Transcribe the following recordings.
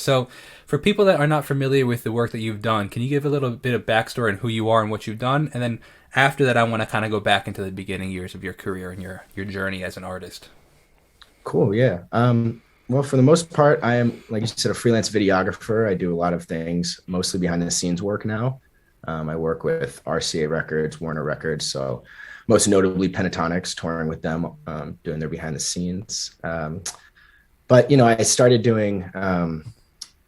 So, for people that are not familiar with the work that you've done, can you give a little bit of backstory on who you are and what you've done? And then after that, I want to kind of go back into the beginning years of your career and your journey as an artist. Cool. Yeah. Well, for the most part, I am, like you said, a freelance videographer. I do a lot of things, mostly behind the scenes work now. I work with RCA Records, Warner Records. So, most notably Pentatonics, touring with them, doing their behind the scenes. But, I started doing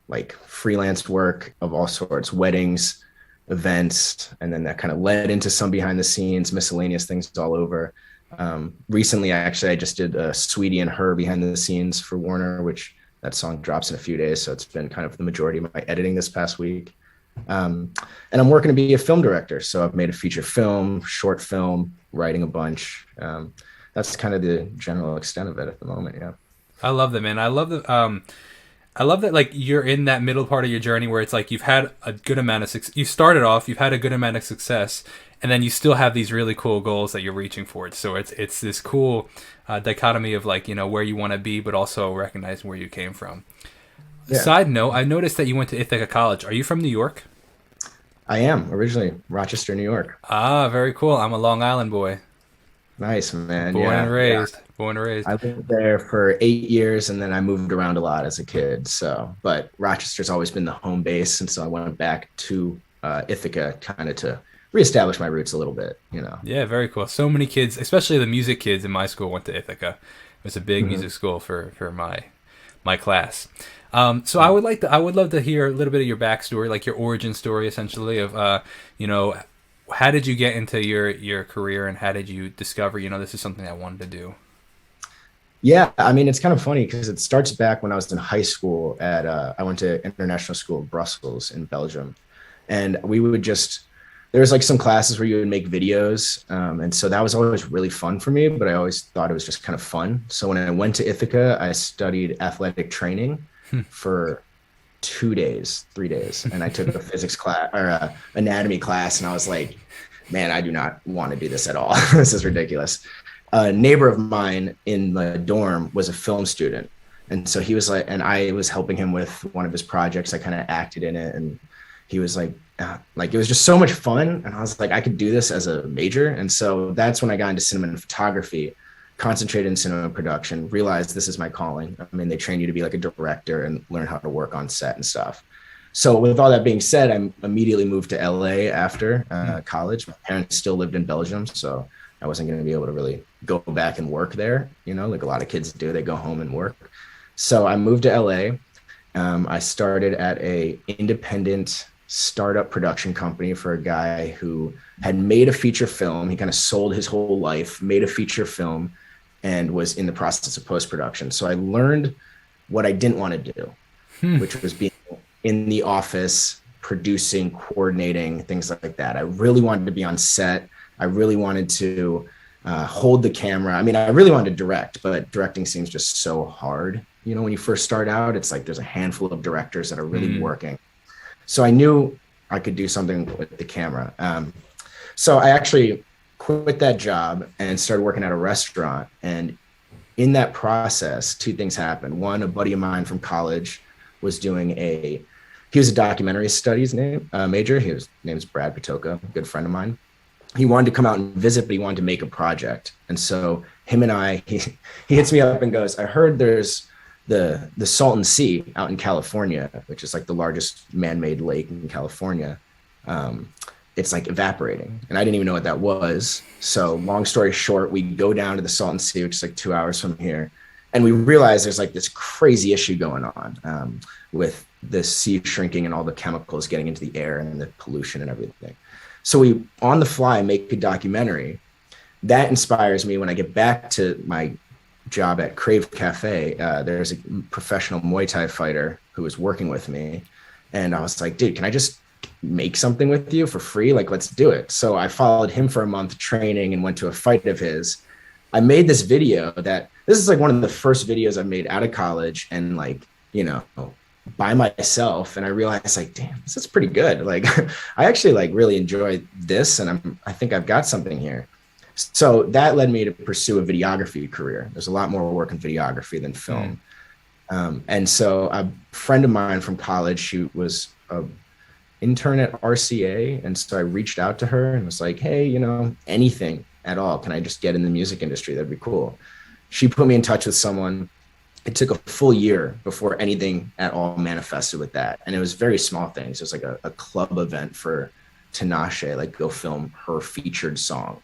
like freelance work of all sorts, weddings, events, and then that kind of led into some behind the scenes, miscellaneous things all over. Recently, actually, I just did Sweetie and Her behind the scenes for Warner, which that song drops in a few days. So it's been kind of the majority of my editing this past week. And I'm working to be a film director. So I've made a feature film, short film, writing a bunch. That's kind of the general extent of it at the moment. Yeah. I love that, man. I love that, like, you're in that middle part of your journey where it's like you've had a good amount of success. You started off, you've had a good amount of success, and then you still have these really cool goals that you're reaching for. So it's this cool dichotomy of, like, where you want to be, but also recognizing where you came from. Yeah. Side note, I noticed that you went to Ithaca College. Are you from New York? I am originally Rochester, New York. Ah, very cool. I'm a Long Island boy. Nice, man. Born and Yeah. Yeah. raised. Born and raised. I lived there for 8 years and then I moved around a lot as a kid. So, but Rochester's always been the home base. And so I went back to Ithaca kind of to reestablish my roots a little bit. Yeah, very cool. So many kids, especially the music kids in my school, went to Ithaca. It was a big Mhm. music school for my class. So I would love to hear a little bit of your backstory, like your origin story, essentially, of how did you get into your career and how did you discover this is something I wanted to do. Yeah. I mean, it's kind of funny because it starts back when I was in high school I went to international school in Brussels in Belgium. And there was like some classes where you would make videos. And so that was always really fun for me, but I always thought it was just kind of fun. So when I went to Ithaca, I studied athletic training for 2 days, 3 days. And I took a physics class or anatomy class. And I was like, man, I do not want to do this at all. This is ridiculous. A neighbor of mine in the dorm was a film student. And so he was like, and I was helping him with one of his projects. I kind of acted in it. And he was like it was just so much fun. And I was like, I could do this as a major. And so that's when I got into cinema and photography, concentrated in cinema production, realized this is my calling. I mean, they train you to be like a director and learn how to work on set and stuff. So with all that being said, I immediately moved to LA after college. My parents still lived in Belgium, so I wasn't going to be able to really go back and work there, like a lot of kids do. They go home and work. So I moved to LA. I started at a independent startup production company for a guy who had made a feature film. He kind of sold his whole life, made a feature film, and was in the process of post-production. So I learned what I didn't want to do, which was being in the office, producing, coordinating, things like that. I really wanted to be on set. I really wanted to hold the camera. I mean, I really wanted to direct, but directing seems just so hard. When you first start out, it's like there's a handful of directors that are really working. So I knew I could do something with the camera. So I actually quit that job and started working at a restaurant. And in that process, two things happened. One, a buddy of mine from college was he was a documentary studies major. His name's Brad Patoka, a good friend of mine. He wanted to come out and visit, but he wanted to make a project. And so him and he hits me up and goes, I heard there's the Salton Sea out in California, which is like the largest man-made lake in California. It's like evaporating. And I didn't even know what that was. So long story short, we go down to the Salton Sea, which is like 2 hours from here. And we realize there's like this crazy issue going on with the sea shrinking and all the chemicals getting into the air and the pollution and everything. So we, on the fly, make a documentary. That inspires me when I get back to my job at Crave Cafe. There's a professional Muay Thai fighter who was working with me. And I was like, dude, can I just make something with you for free? Like, let's do it. So I followed him for a month training and went to a fight of his. I made this video this is like one of the first videos I made out of college and by myself. And I realized like, damn, this is pretty good. Like I actually like really enjoy this. And I think I've got something here. So that led me to pursue a videography career. There's a lot more work in videography than film. And so a friend of mine from college, she was a intern at RCA. And so I reached out to her and was like, hey, anything at all. Can I just get in the music industry? That'd be cool. She put me in touch with someone. It took a full year before anything at all manifested with that. And it was very small things. It was like a club event for Tinashe, like go film her featured song.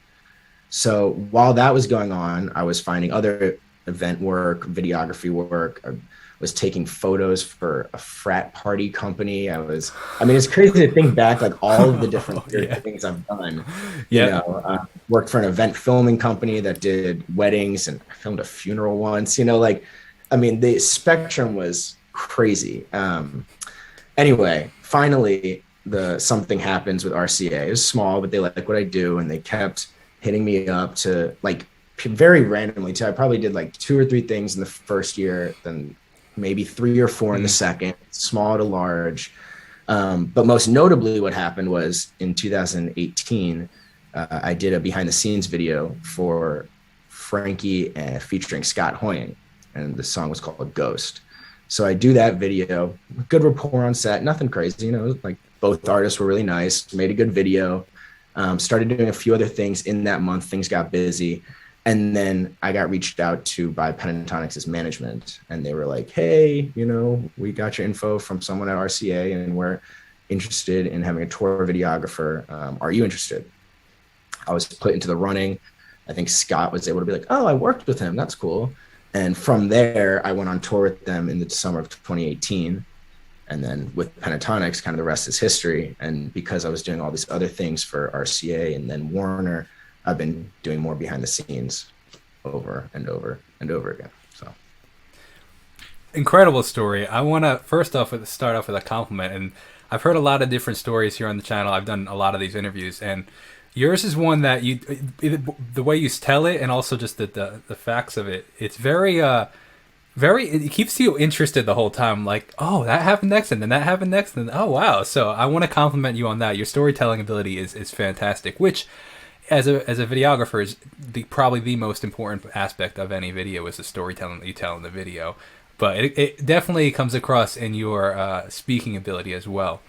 So while that was going on, I was finding other event work, videography work. I was taking photos for a frat party company. I mean, it's crazy to think back, like all of the different Yeah. things I've done. Yeah. Worked for an event filming company that did weddings, and I filmed a funeral once, like, I mean, the spectrum was crazy. Anyway, finally, something happens with RCA. It was small, but they like what I do, and they kept hitting me up to like very randomly too. I probably did like 2 or 3 things in the first year, then maybe 3 or 4 in the second, small to large. But most notably, what happened was in 2018, I did a behind the scenes video for Frankie featuring Scott Hoying, and the song was called Ghost. So I do that video, good rapport on set, nothing crazy, like both artists were really nice, made a good video. Started doing a few other things in that month. Things got busy. And then I got reached out to by Pentatonix's management. And they were like, hey, we got your info from someone at RCA and we're interested in having a tour videographer. Are you interested? I was put into the running. I think Scott was able to be like, oh, I worked with him. That's cool. And from there, I went on tour with them in the summer of 2018. And then with Pentatonix, kind of the rest is history. And because I was doing all these other things for RCA and then Warner, I've been doing more behind the scenes over and over and over again. So Incredible story. I want to start off with a compliment. And I've heard a lot of different stories here on the channel. I've done a lot of these interviews, and yours is one that the way you tell it, and also just the facts of it. It's it keeps you interested the whole time. Like, oh, that happened next, and then that happened next, and oh wow. So I want to compliment you on that. Your storytelling ability is fantastic. Which, as a videographer, is probably the most important aspect of any video is the storytelling that you tell in the video. But it definitely comes across in your speaking ability as well.